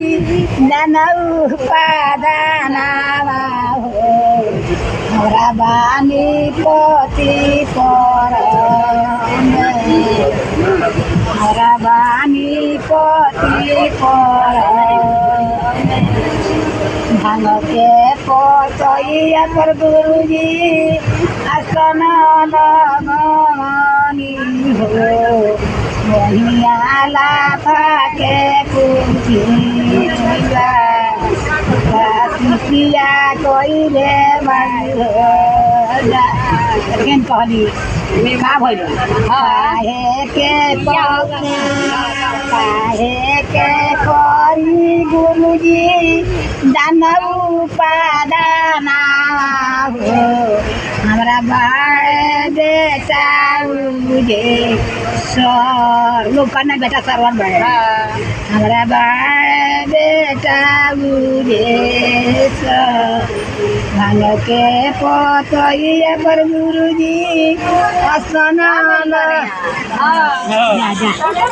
दानव पादानावा हो हमरा बानी पति पर हमरा बानी पति पर भांग के पतैया पर गुरुजी आसन लगनी हो महिया लाफा के कुचिया पिया कइले केन कहली का भइल काहे के काहे के करी गुरुजी दानव पादाना हो हमरा बाए बेटा मुझे सर लोग करना बेटा सरवन बड़े हमरा बाए बेटा मुझे सर भांग के पतैया पर गुरुजी आसन